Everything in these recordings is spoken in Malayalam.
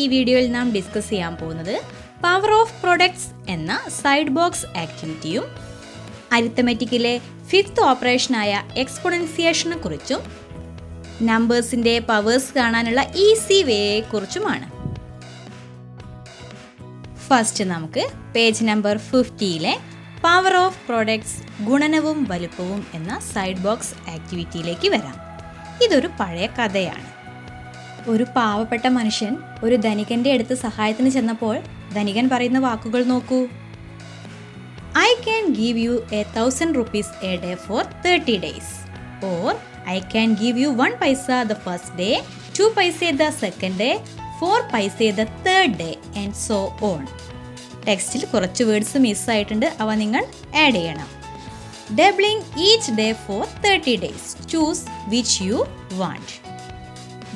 ഈ വീഡിയോയിൽ നാം ഡിസ്കസ് ചെയ്യാൻ പോകുന്നത് പവർ ഓഫ് പ്രൊഡക്ട്സ് എന്ന സൈഡ് ബോക്സ് ആക്ടിവിറ്റിയും അരിത്തമെറ്റിക്കിലെ ഫിഫ്ത്ത് ഓപ്പറേഷനായ എക്സ്പൊണൻസിയേഷനെ കുറിച്ചും നമ്പേഴ്സിൻ്റെ പവേഴ്സ് കാണാനുള്ള ഈസി വേയെ കുറിച്ചുമാണ്. ഫസ്റ്റ് നമുക്ക് പേജ് നമ്പർ 50-ലെ പവർ ഓഫ് പ്രൊഡക്ട്സ് ഗുണനവും വലുപ്പവും എന്ന സൈഡ് ബോക്സ് ആക്ടിവിറ്റിയിലേക്ക് വരാം. ഇതൊരു പഴയ കഥയാണ്. ഒരു പാവപ്പെട്ട മനുഷ്യൻ ഒരു ധനികന്റെ അടുത്ത് സഹായത്തിന് ചെന്നപ്പോൾ ധനികൻ പറയുന്ന വാക്കുകൾ നോക്കൂ. I can give you 1,000 rupees a day for 30 days. Or I can give you 1 paisa the first day, 2 paise the second day, 4 paise the third day and so on. ടെക്സ്റ്റിൽ കുറച്ച് വേർഡ്സ് മിസ്സായിട്ടുണ്ട്, അവ നിങ്ങൾ ആഡ് ചെയ്യണം. Doubling each day for 30 days. Choose which you want.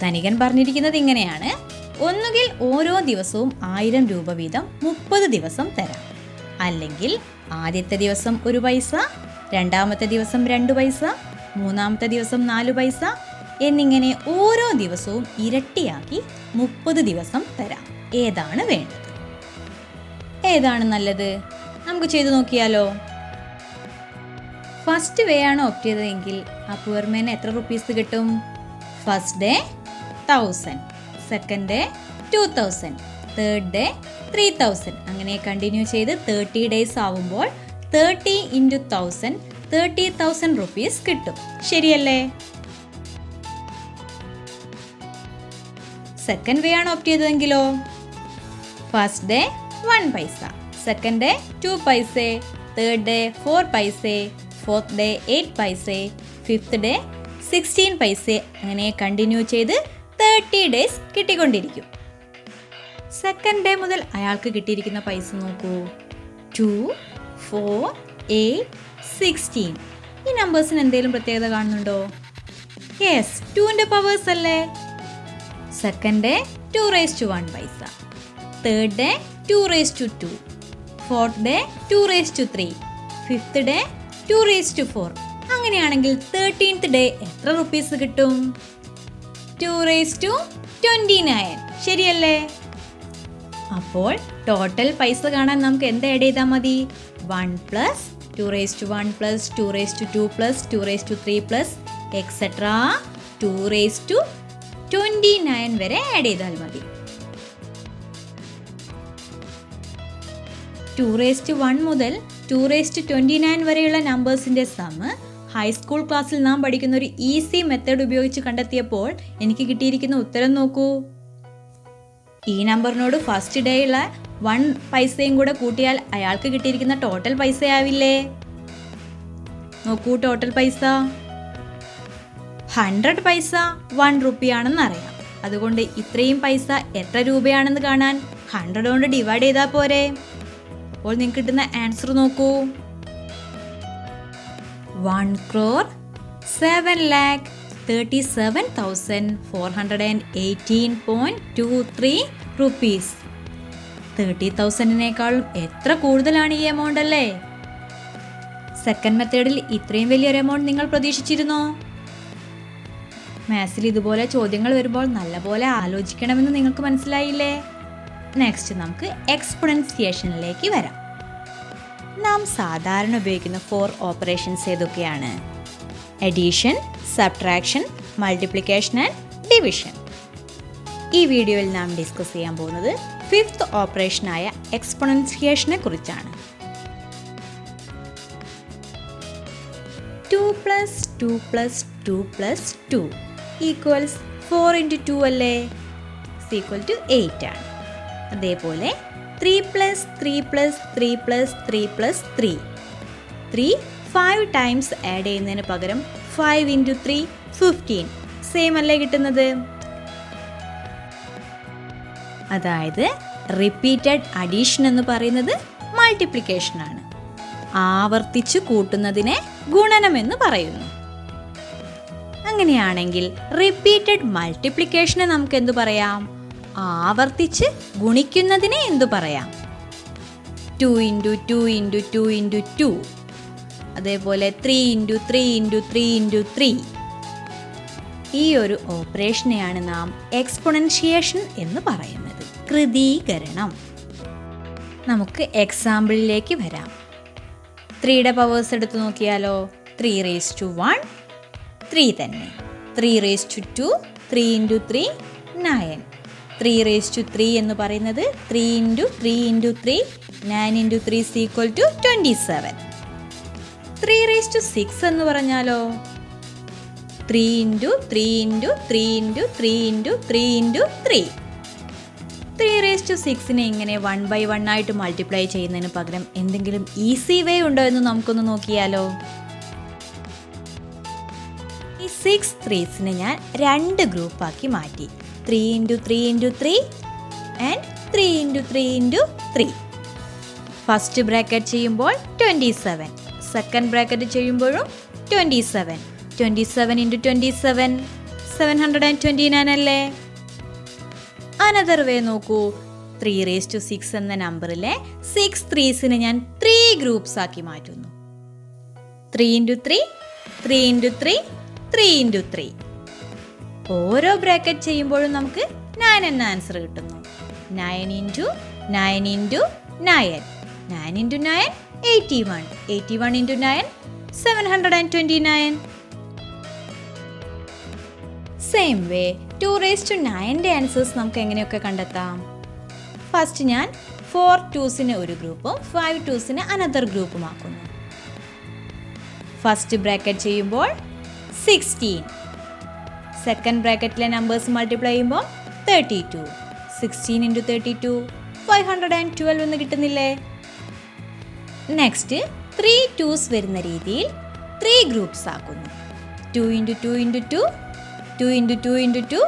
ധനികൻ പറഞ്ഞിരിക്കുന്നത് ഇങ്ങനെയാണ്: ഒന്നുകിൽ ഓരോ ദിവസവും 1000 രൂപ വീതം 30 ദിവസം തരാം, അല്ലെങ്കിൽ ആദ്യത്തെ ദിവസം 1 പൈസ, രണ്ടാമത്തെ ദിവസം 2 പൈസ, മൂന്നാമത്തെ ദിവസം 4 പൈസ എന്നിങ്ങനെ ഓരോ ദിവസവും ഇരട്ടിയാക്കി 30 ദിവസം തരാം. ഏതാണ് വേണ്ടത്? ഏതാണ് നല്ലത്? നമുക്ക് ചെയ്തു നോക്കിയാലോ. ഫസ്റ്റ് വേ ആണ് ഓപ്റ്റ് ചെയ്തതെങ്കിൽ ആ പുവർമേന് എത്ര റുപ്പീസ് കിട്ടും? First day 1000, second day 2000, third day 3000. അങ്ങനെ കണ്ടിന്യൂ ചെയ്ത് 30 ഡേയ്സ് ആവുമ്പോൾ 30 × 1000 30,000 റുപ്പീസ് കിട്ടും. ശരിയല്ലേ? സെക്കൻഡ് വേ ആണ് ഓപ്റ്റ് ചെയ്തതെങ്കിലോ? ഫസ്റ്റ് ഡേ 1 പൈസ, സെക്കൻഡ് ഡേ 2 പൈസ, തേർഡ് ഡേ 4 പൈസ, ഫോർത്ത് ഡേ 8 പൈസ, ഫിഫ്ത്ത് ഡേ 16 പൈസ. അങ്ങനെ കണ്ടിന്യൂ ചെയ്ത് 30 ഡേയ്സ് കിട്ടിക്കൊണ്ടിരിക്കും. സെക്കൻഡ് ഡേ മുതൽ അയാൾക്ക് കിട്ടിയിരിക്കുന്ന പൈസ നോക്കൂ. 2, 4, 8, 16. ഈ നമ്പേഴ്സിന് എന്തെങ്കിലും പ്രത്യേകത കാണുന്നുണ്ടോ? യെസ്, 2ന്റെ പവേഴ്സ് അല്ലേ. സെക്കൻഡ് ഡേ 2⁻1 പൈസ, third day 2⁻2, fourth day 2⁻3, fifth day 2⁻4. അങ്ങനെയാണെങ്കിൽ 13th ഡേ എത്ര റുപ്പീസ് കിട്ടും? 2�29. ശരിയല്ലേ? അപ്പോൾ ടോട്ടൽ പൈസ കാണാൻ നമുക്ക് എന്ത് ആഡ് ചെയ്താൽ മതി? 1 + 2⁻1 + 2⁻2 + 2⁻3 എക്സെട്രാ 2�29 വരെ ആഡ് ചെയ്താൽ മതി. 2⁻1 മുതൽ 2⁻29 വരെയുള്ള നമ്പേഴ്സിൻ്റെ സമ്മ് ഹൈസ്കൂൾ ക്ലാസ്സിൽ നാം പഠിക്കുന്ന ഒരു ഈസി മെത്തേഡ് ഉപയോഗിച്ച് കണ്ടെത്തിയപ്പോൾ എനിക്ക് കിട്ടിയിരിക്കുന്ന ഉത്തരം നോക്കൂ. ഈ നമ്പറിനോട് ഫസ്റ്റ് ഡേ ഉള്ള 1 പൈസയും കൂടെ കൂട്ടിയാൽ അയാൾക്ക് കിട്ടിയിരിക്കുന്ന ടോട്ടൽ പൈസയാവില്ലേ? നോക്കൂ, ടോട്ടൽ പൈസ 100 പൈസ 1 റുപ്പിയാണെന്ന് അറിയാം. അതുകൊണ്ട് ഇത്രയും പൈസ എത്ര രൂപയാണെന്ന് കാണാൻ 100 കൊണ്ട് ഡിവൈഡ് ചെയ്താൽ പോരെ. അപ്പോൾ നിങ്ങൾക്ക് കിട്ടുന്ന ആൻസർ നോക്കൂ. 1,37,37,418.23 റുപ്പീസ്. 30,000-നേക്കാളും എത്ര കൂടുതലാണ് ഈ എമൗണ്ട് അല്ലേ? സെക്കൻഡ് മെത്തേഡിൽ ഇത്രയും വലിയൊരു എമൗണ്ട് നിങ്ങൾ പ്രതീക്ഷിച്ചിരുന്നോ? മാത്സിൽ ഇതുപോലെ ചോദ്യങ്ങൾ വരുമ്പോൾ നല്ലപോലെ ആലോചിക്കണമെന്ന് നിങ്ങൾക്ക് മനസ്സിലായില്ലേ? നെക്സ്റ്റ് നമുക്ക് എക്സ്പൊണൻസിയേഷനിലേക്ക് വരാം. നാം സാധാരണ ഉപയോഗിക്കുന്ന 4 ഓപ്പറേഷൻസ് ഏതൊക്കെയാണ്? Addition, subtraction, multiplication and division. ഈ വീഡിയോയിൽ നാം ഡിസ്കസ് ചെയ്യാൻ പോകുന്നത് ഫിഫ്ത്ത് ഓപ്പറേഷനായ എക്സ്പൊണൻസിയേഷനെ കുറിച്ചാണ്. 2 + 2 + 2 + 2 = 4 × 2 അല്ലേ? = 8 ആണ്. അതേപോലെ 3 + 3 + 3 + 3 + 3. 3 5 ടൈംസ് ആഡ് ചെയ്യുന്നതിന് പകരം 5 × 3 15. സെയിം അല്ലേ കിട്ടുന്നത്? അതായത് റിപ്പീറ്റഡ് അഡീഷൻ എന്ന് പറയുന്നത് മൾട്ടിപ്ലിക്കേഷൻ ആണ്. ആവർത്തിച്ചു കൂട്ടുന്നതിനെ ഗുണനം എന്ന് പറയുന്നു. അങ്ങനെയാണെങ്കിൽ റിപ്പീറ്റഡ് മൾട്ടിപ്ലിക്കേഷനെ നമുക്ക് എന്തു പറയാം? ആവർത്തിച്ച് ഗുണിക്കുന്നതിനെ എന്തു പറയാം? 2 × 2 × 2 × 2. അതേപോലെ 3 × 3 × 3 × 3. ഈ ഒരു ഓപ്പറേഷനെയാണ് നാം എക്സ്പൊണൻഷിയേഷൻ എന്ന് പറയുന്നത്. കൃതീകരണം. നമുക്ക് എക്സാമ്പിളിലേക്ക് വരാം. 3യുടെ പവേഴ്സ് എടുത്ത് നോക്കിയാലോ. 3^1 3 തന്നെ. 3^2 3 × 3 9. 3^3 എന്ന് പറയുന്നത് 3 × 3 × 3 9 × 3 = 27. 3^6 എന്ന് പറഞ്ഞാലോ. 3 × 3 × 3 × 3 × 3 × 3. 3^6നെ ഇങ്ങനെ 1/1 ആയിട്ട് മൾട്ടിപ്ലൈ ചെയ്യുന്നതിന് പകരം എന്തെങ്കിലും ഈസി വേ ഉണ്ടോ എന്ന് നമുക്കൊന്ന് നോക്കിയാലോ. ഈ 6 3s ഞാൻ 2 ഗ്രൂപ്പാക്കി മാറ്റി. 3 × 3 × 3 ആൻഡ് 3 × 3 × 3. ഫസ്റ്റ് ബ്രാക്കറ്റ് ചെയ്യുമ്പോൾ 27, സെക്കൻഡ് ബ്രാക്കറ്റ് ചെയ്യുമ്പോഴും 27. 27 × 27 729 അല്ലേ. അനദർ വേ നോക്കൂ. 3^6 എന്ന നമ്പറിലെ 6 3s ഞാൻ 3 ഗ്രൂപ്പ്സ് ആക്കി മാറ്റുന്നു. 3 × 3 3 × 3 3 × 3. ഓരോ ബ്രാക്കറ്റ് ചെയ്യുമ്പോഴും നമുക്ക് 9 എന്ന ആൻസർ കിട്ടുന്നു. 9 × 9 × 9 9 × 9 81. 81 × 9 729. സെയിം വേ 2^9ന്റെ ആൻസേഴ്സ് നമുക്ക് എങ്ങനെയൊക്കെ കണ്ടെത്താം. ഫസ്റ്റ് ഞാൻ 4 2s ഒരു ഗ്രൂപ്പും 5 2s അനദർ ഗ്രൂപ്പുമാക്കുന്നു. ഫസ്റ്റ് ബ്രാക്കറ്റ് ചെയ്യുമ്പോൾ 16, സെക്കൻഡ് ബ്രാക്കറ്റിലെ നമ്പേഴ്സ് മൾട്ടിപ്ലൈ ചെയ്യുമ്പോൾ 32. 16 × 32 512 എന്ന് കിട്ടുന്നില്ലേ. നെക്സ്റ്റ് 3 2s വരുന്ന രീതിയിൽ 3 ഗ്രൂപ്പ്സ് ആക്കുന്നു. 2 × 2 × 2 2 × 2 × 2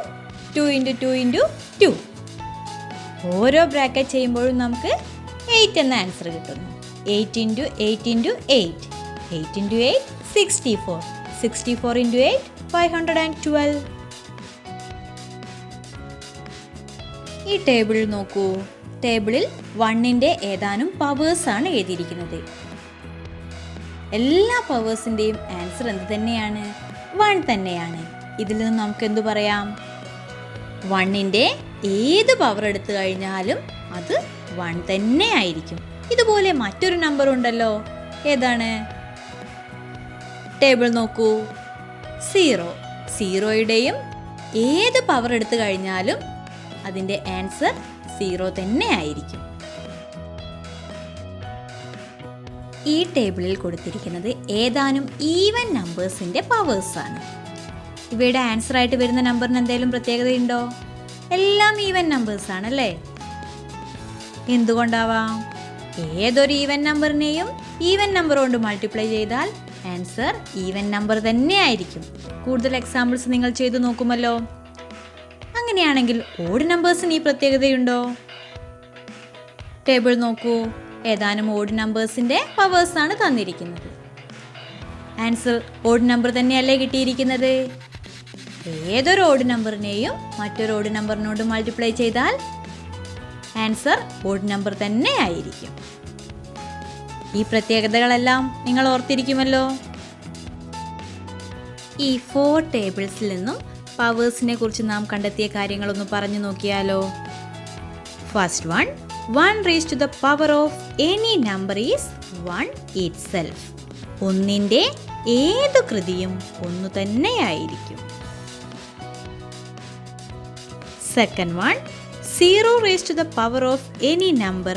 2 × 2 × 2. ഓരോ ബ്രാക്കറ്റ് ചെയ്യുമ്പോഴും നമുക്ക് 8 എന്ന ആൻസർ കിട്ടുന്നു. 8 × 8 × 8 8 × 8 64. 64 × 8 512. ഈ ടേബിളിൽ നോക്കൂ. ടേബിളിൽ 1ന്റെ ഏതാനും പവേഴ്സാണ് എഴുതിയിരിക്കുന്നത്. എല്ലാ പവേഴ്സിൻ്റെയും ആൻസർ എന്ത് തന്നെയാണ്? 1 തന്നെയാണ്. ഇതിൽ നിന്ന് നമുക്ക് എന്തു പറയാം? 1ന്റെ ഏത് പവർ എടുത്തു കഴിഞ്ഞാലും അത് 1 തന്നെ ആയിരിക്കും. ഇതുപോലെ മറ്റൊരു നമ്പർ ഉണ്ടല്ലോ. ഏതാണ്? ടേബിൾ നോക്കൂ. 0. 0യുടെയും ഏത് പവർ എടുത്തു കഴിഞ്ഞാലും അതിൻ്റെ ആൻസർ 0 തന്നെ ആയിരിക്കും. ഈ ടേബിളിൽ കൊടുത്തിരിക്കുന്നത് ഏതാനും ഈവൻ നമ്പേഴ്സിൻ്റെ പവേഴ്സാണ്. ഇവയുടെ ആൻസർ ആയിട്ട് വരുന്ന നമ്പറിന് എന്തെങ്കിലും പ്രത്യേകതയുണ്ടോ? എല്ലാം ഈവൻ നമ്പേഴ്സ് ആണല്ലേ. എന്തുകൊണ്ടാവാം? ഏതൊരു ഈവൻ നമ്പറിനെയും ഈവൻ നമ്പർ കൊണ്ട് മൾട്ടിപ്ലൈ ചെയ്താൽ ആൻസർ ഈവൻ നമ്പർ തന്നെ ആയിരിക്കും. കൂടുതൽ എക്സാമ്പിൾസ് നിങ്ങൾ ചെയ്തു നോക്കുമല്ലോ. അങ്ങനെയാണെങ്കിൽ ഓഡ് നമ്പേഴ്സിന് ഈ പ്രത്യേകതയുണ്ടോ? ടേബിൾ നോക്കൂ. ഏതാനും ഓഡ് നമ്പേഴ്സിൻ്റെ പവേഴ്സാണ് തന്നിരിക്കുന്നത്. ആൻസർ ഓഡ് നമ്പർ തന്നെയല്ലേ കിട്ടിയിരിക്കുന്നത്. ഏതൊരു ഓഡ് നമ്പറിനെയും മറ്റൊരു ഓഡ് നമ്പറിനോട് മൾട്ടിപ്ലൈ ചെയ്താൽ ആൻസർ ഓഡ് നമ്പർ തന്നെ ആയിരിക്കും. ഈ പ്രത്യേകതകളെല്ലാം നിങ്ങൾ ഓർത്തിരിക്കുമല്ലോ. ഈ 4 ടേബിൾസിൽ നിന്നും പവേഴ്സിനെ കുറിച്ച് നാം കണ്ടെത്തിയ കാര്യങ്ങളൊന്ന് പറഞ്ഞു നോക്കിയാലോ. First one, 1^power any number is 1 itself. 1ന്റെ ഏതു കൃതിയും 1 തന്നെയായിരിക്കും. Second one, 0^power any number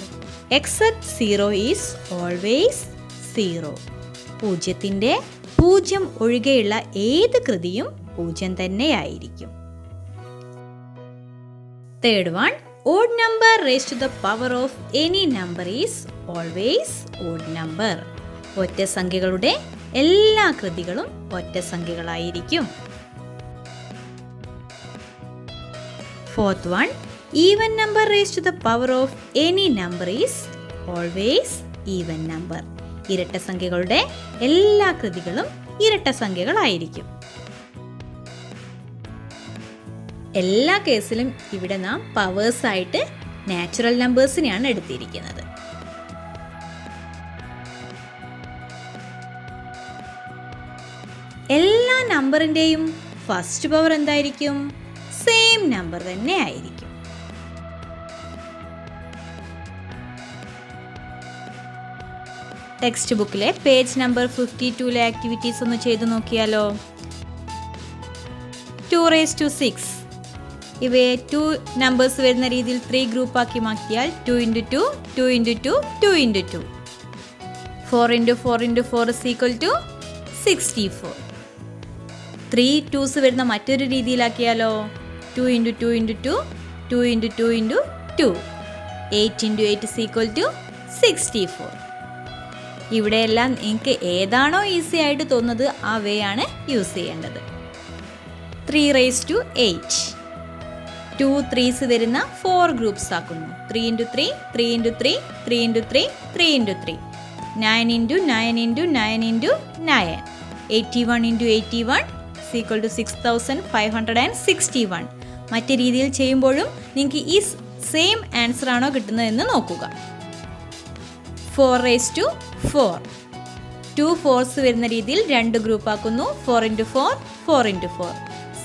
except 0 is always 0. 0ന്റെ 0 ഒഴികെയുള്ള ഏത് കൃതിയും 0 തന്നെയായിരിക്കും. Third one, odd number raised to the power of any number is always odd number. ഒറ്റ സംഖ്യകളുടെ എല്ലാ കൃതികളും ഒറ്റ സംഖ്യകളായിരിക്കും. Fourth one, even number raised to the power of any number is always even number. ഇരട്ട സംഖ്യകളുടെ എല്ലാ കൃതികളും ഇരട്ട സംഖ്യകളായിരിക്കും. എല്ലാ കേസിലും ഇവിടെ നാം പവേഴ്സ് ആയിട്ട് നാച്ചുറൽ നമ്പേഴ്സിനെയാണ് എടുത്തിരിക്കുന്നത്. എല്ലാ നമ്പറിൻ്റെയും ഫസ്റ്റ് പവർ എന്തായിരിക്കും? സെയിം നമ്പർ തന്നെ ആയിരിക്കും. ടെക്സ്റ്റ് ബുക്കിലെ പേജ് നമ്പർ 52-ലെ ആക്ടിവിറ്റീസ് ഒന്ന് ചെയ്തു നോക്കിയാലോ. 2⁶. ഇവയെ 2 നമ്പേഴ്സ് വരുന്ന രീതിയിൽ 3 ഗ്രൂപ്പാക്കി മാറ്റിയാൽ 2 × 2, 2 × 2, 2 × 2. 4 × 4 × 4 = 64. 3 2s വരുന്ന മറ്റൊരു രീതിയിലാക്കിയാലോ. 2 × 2 × 2, 2 × 2 × 2. 8 × 8 = 64. ഇവിടെയെല്ലാം നിങ്ങൾക്ക് ഏതാണോ ഈസി ആയിട്ട് തോന്നുന്നത് ആ വേ ആണ് യൂസ് ചെയ്യേണ്ടത്. 3⁸. 2 3s വരുന്ന 4 ഗ്രൂപ്പ്സ് ആക്കുന്നു. 3 × 3, 3 × 3, 3 × 3, 3 × 3. 9 × 9 × 9 × 9. 81 × 81 = 6561. മറ്റു രീതിയിൽ ചെയ്യുമ്പോഴും നിങ്ങൾക്ക് ഈ സെയിം ആൻസർ ആണോ കിട്ടുന്നതെന്ന് നോക്കുക. 4⁴. 2 4s വരുന്ന രീതിയിൽ 2 ഗ്രൂപ്പ് ആക്കുന്നു. 4 × 4, 4 × 4.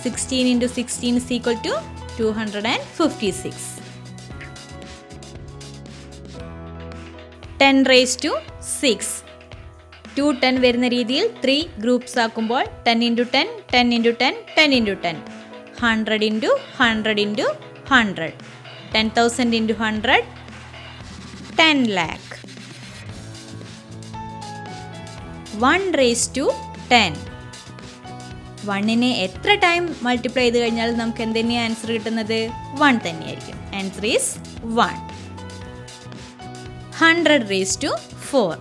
16 × 16 = 256. 10�6. 2 10 വരുന്ന രീതിയിൽ 3 ഗ്രൂപ്പ്സ് ആക്കുമ്പോൾ 10 × 10, 10 × 10, 10 × 10. 100 × 100 × 100. 10,000 × 100, 10 lakh. 1⁻10. 1നെ എത്ര ടൈം മൾട്ടിപ്ലൈ ചെയ്ത് കഴിഞ്ഞാൽ നമുക്ക് എന്തെങ്കിലും ആൻസർ കിട്ടുന്നത് 1 തന്നെയായിരിക്കും. Answer is 1. 100⁴.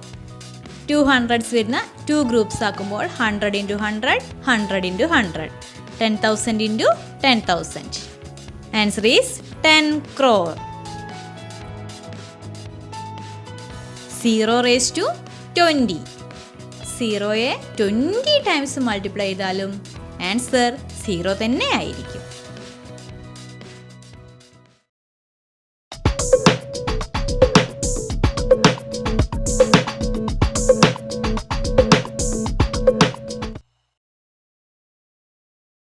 2 hundreds വരുന്ന 2 ഗ്രൂപ്പ്സ് ആക്കുമ്പോൾ 100 × 100, 100 × 100. 10,000 × 10,000. Answer is 10 crore. 0⁻20. 0യെ 20 times multiply ചെയ്താലും ആൻസർ 0 തന്നെ ആയിരിക്കും.